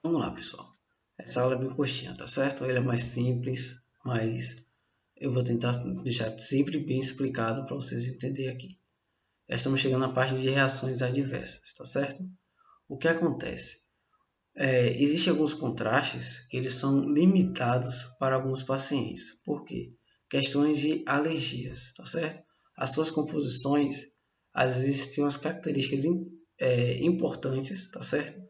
Vamos lá, pessoal. Essa aula é bem curtinha, tá certo? Ele é mais simples, mas eu vou tentar deixar sempre bem explicado para vocês entenderem aqui. Já estamos chegando na parte de reações adversas, tá certo? O que acontece? Existem alguns contrastes que eles são limitados para alguns pacientes. Por quê? Questões de alergias, tá certo? As suas composições, às vezes, têm umas características importantes, tá certo?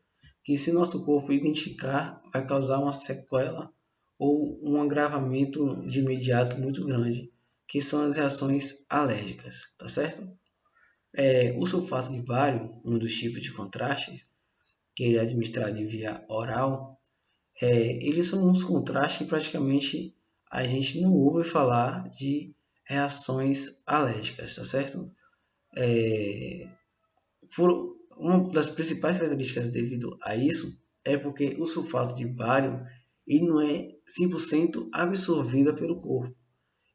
Que se nosso corpo identificar, vai causar uma sequela ou um agravamento de imediato muito grande, que são as reações alérgicas, tá certo? O sulfato de bário, um dos tipos de contrastes, que ele é administrado em via oral, eles são uns contrastes que praticamente a gente não ouve falar de reações alérgicas, tá certo? É, uma das principais características devido a isso é porque o sulfato de bário ele não é 100% absorvido pelo corpo.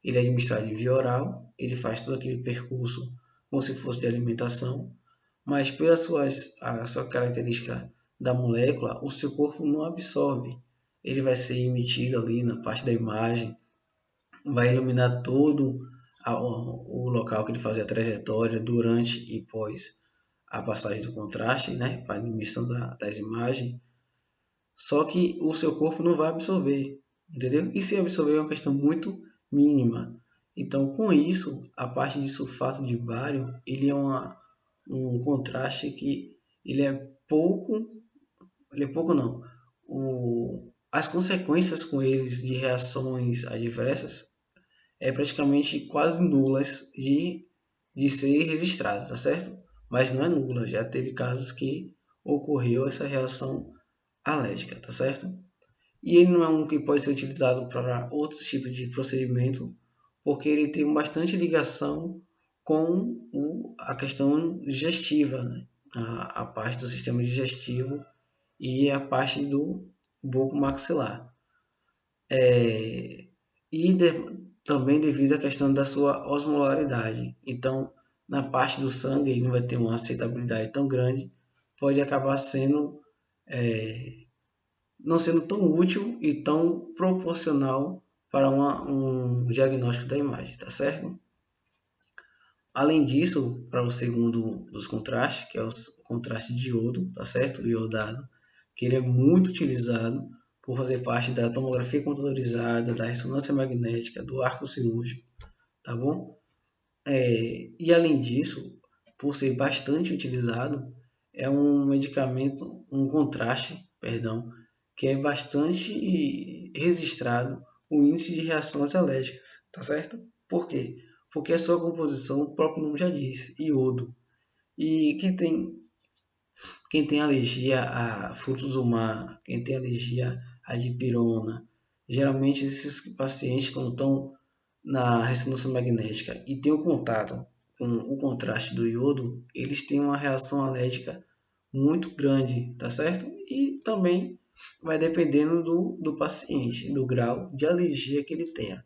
Ele é administrado em via oral, ele faz todo aquele percurso como se fosse de alimentação, mas pela a sua característica da molécula, o seu corpo não absorve. Ele vai ser emitido ali na parte da imagem, vai iluminar todo o local que ele faz a trajetória durante e pós a passagem do contraste, né, para a emissão das imagens, só que o seu corpo não vai absorver, entendeu? E se absorver é uma questão muito mínima. Então, com isso, a parte de sulfato de bário, ele é um contraste que ele é pouco não. As consequências com eles de reações adversas é praticamente quase nulas de ser registrado, tá certo? Mas não é nula, já teve casos que ocorreu essa reação alérgica, tá certo? E ele não é um que pode ser utilizado para outros tipos de procedimento, porque ele tem bastante ligação com a questão digestiva, né? A parte do sistema digestivo e a parte do bulbo maxilar. E também devido à questão da sua osmolaridade. Então, na parte do sangue, ele não vai ter uma aceitabilidade tão grande, pode acabar sendo não sendo tão útil e tão proporcional para um diagnóstico da imagem, tá certo? Além disso, para o segundo dos contrastes, que é o contraste de iodo, tá certo? O iodado, que ele é muito utilizado por fazer parte da tomografia computadorizada, da ressonância magnética, do arco cirúrgico, tá bom? E além disso, por ser bastante utilizado, é um medicamento, um contraste, perdão, que é bastante registrado o índice de reações alérgicas, tá certo? Por quê? Porque a sua composição, o próprio nome já diz, iodo. E quem tem alergia a frutos do mar, quem tem alergia à dipirona, geralmente esses pacientes, quando estão na ressonância magnética e tem o contato com o contraste do iodo, eles têm uma reação alérgica muito grande, tá certo? E também vai dependendo do paciente, do grau de alergia que ele tenha.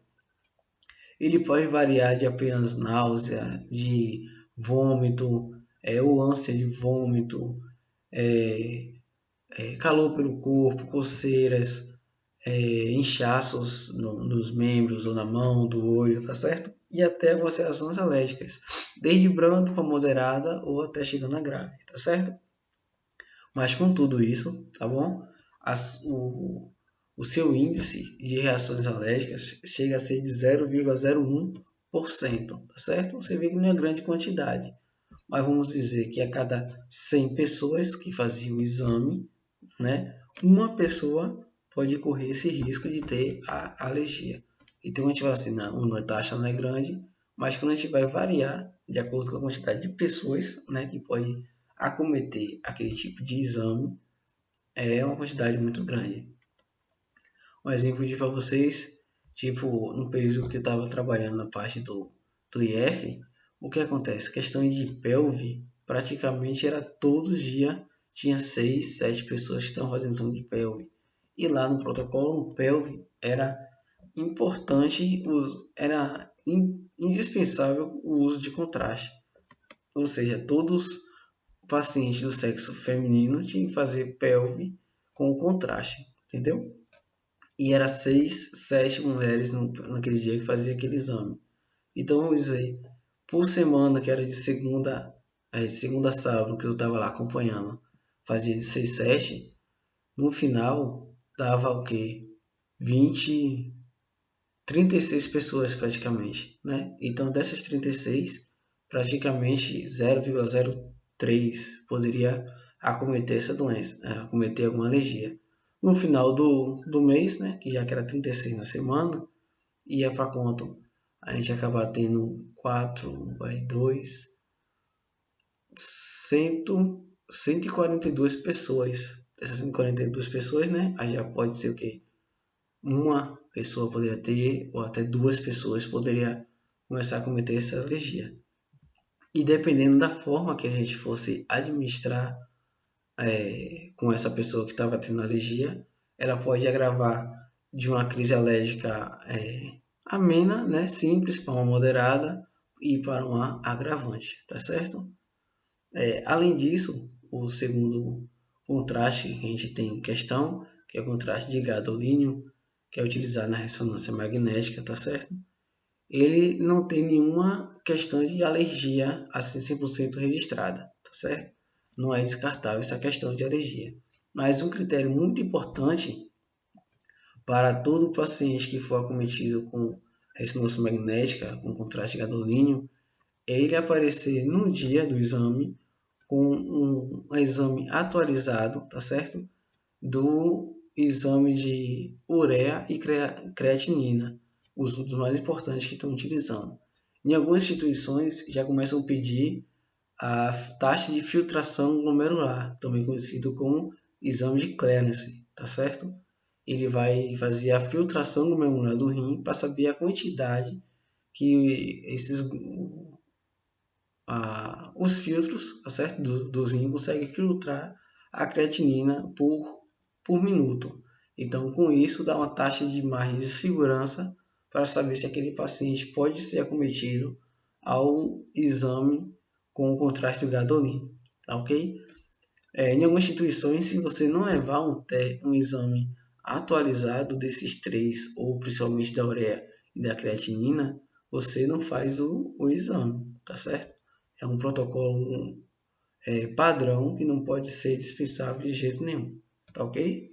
Ele pode variar de apenas náusea, de vômito, ou ânsia de vômito, é, calor pelo corpo, coceiras, inchaços nos membros ou na mão, do olho, tá certo? E até algumas reações alérgicas, desde brando para moderada ou até chegando a grave, tá certo? Mas com tudo isso, tá bom? O seu índice de reações alérgicas chega a ser de 0,01%, tá certo? Você vê que não é grande quantidade, mas vamos dizer que a cada 100 pessoas que faziam o exame, né, uma pessoa pode correr esse risco de ter a alergia. Então a gente vai assim, não, a taxa não é grande, mas quando a gente vai variar de acordo com a quantidade de pessoas, né, que pode acometer aquele tipo de exame, é uma quantidade muito grande. Um exemplo de para vocês, tipo, no período que eu estava trabalhando na parte do IF, o que acontece? Questão de pelve, praticamente era todos os dias, tinha 6, 7 pessoas que estavam fazendo exame de pelve. E lá no protocolo, no pelve, era importante, era indispensável o uso de contraste. Ou seja, todos os pacientes do sexo feminino tinham que fazer pelve com o contraste, entendeu? E era 6, 7 mulheres naquele dia que fazia aquele exame. Então, vamos dizer, por semana, que era de segunda a sábado, que eu estava lá acompanhando, fazia de 6, 7, no final dava o quê? 20, 36 pessoas praticamente, né? Então, dessas 36, praticamente 0,03 poderia acometer essa doença, acometer alguma alergia. No final do mês, né, que já que era 36 na semana, ia para quanto? A gente acaba tendo 4, vai 2, 142 pessoas. Dessas 142 pessoas, né, aí já pode ser o quê? Uma pessoa poderia ter, ou até duas pessoas poderia começar a cometer essa alergia. E dependendo da forma que a gente fosse administrar com essa pessoa que estava tendo alergia, ela pode agravar de uma crise alérgica amena, né, simples, para uma moderada e para uma agravante, tá certo? Além disso, o segundo contraste que a gente tem em questão, que é o contraste de gadolínio, que é utilizado na ressonância magnética, tá certo? Ele não tem nenhuma questão de alergia assim 100% registrada, tá certo? Não é descartável essa questão de alergia. Mas um critério muito importante para todo paciente que for acometido com ressonância magnética, com contraste de gadolínio, é ele aparecer no dia do exame com um exame atualizado, tá certo? Do exame de ureia e creatinina, os dos mais importantes que estão utilizando. Em algumas instituições já começam a pedir a taxa de filtração glomerular, também conhecido como exame de clearance, tá certo? Ele vai fazer a filtração glomerular do rim para saber a quantidade que os filtros, tá certo? Dos rins conseguem filtrar a creatinina por minuto. Então, com isso, dá uma taxa de margem de segurança para saber se aquele paciente pode ser acometido ao exame com o contraste do gadolínio, tá ok? Em algumas instituições, se você não levar um exame atualizado desses três, ou principalmente da ureia e da creatinina, você não faz o exame, tá certo? É um protocolo padrão que não pode ser dispensável de jeito nenhum, tá ok?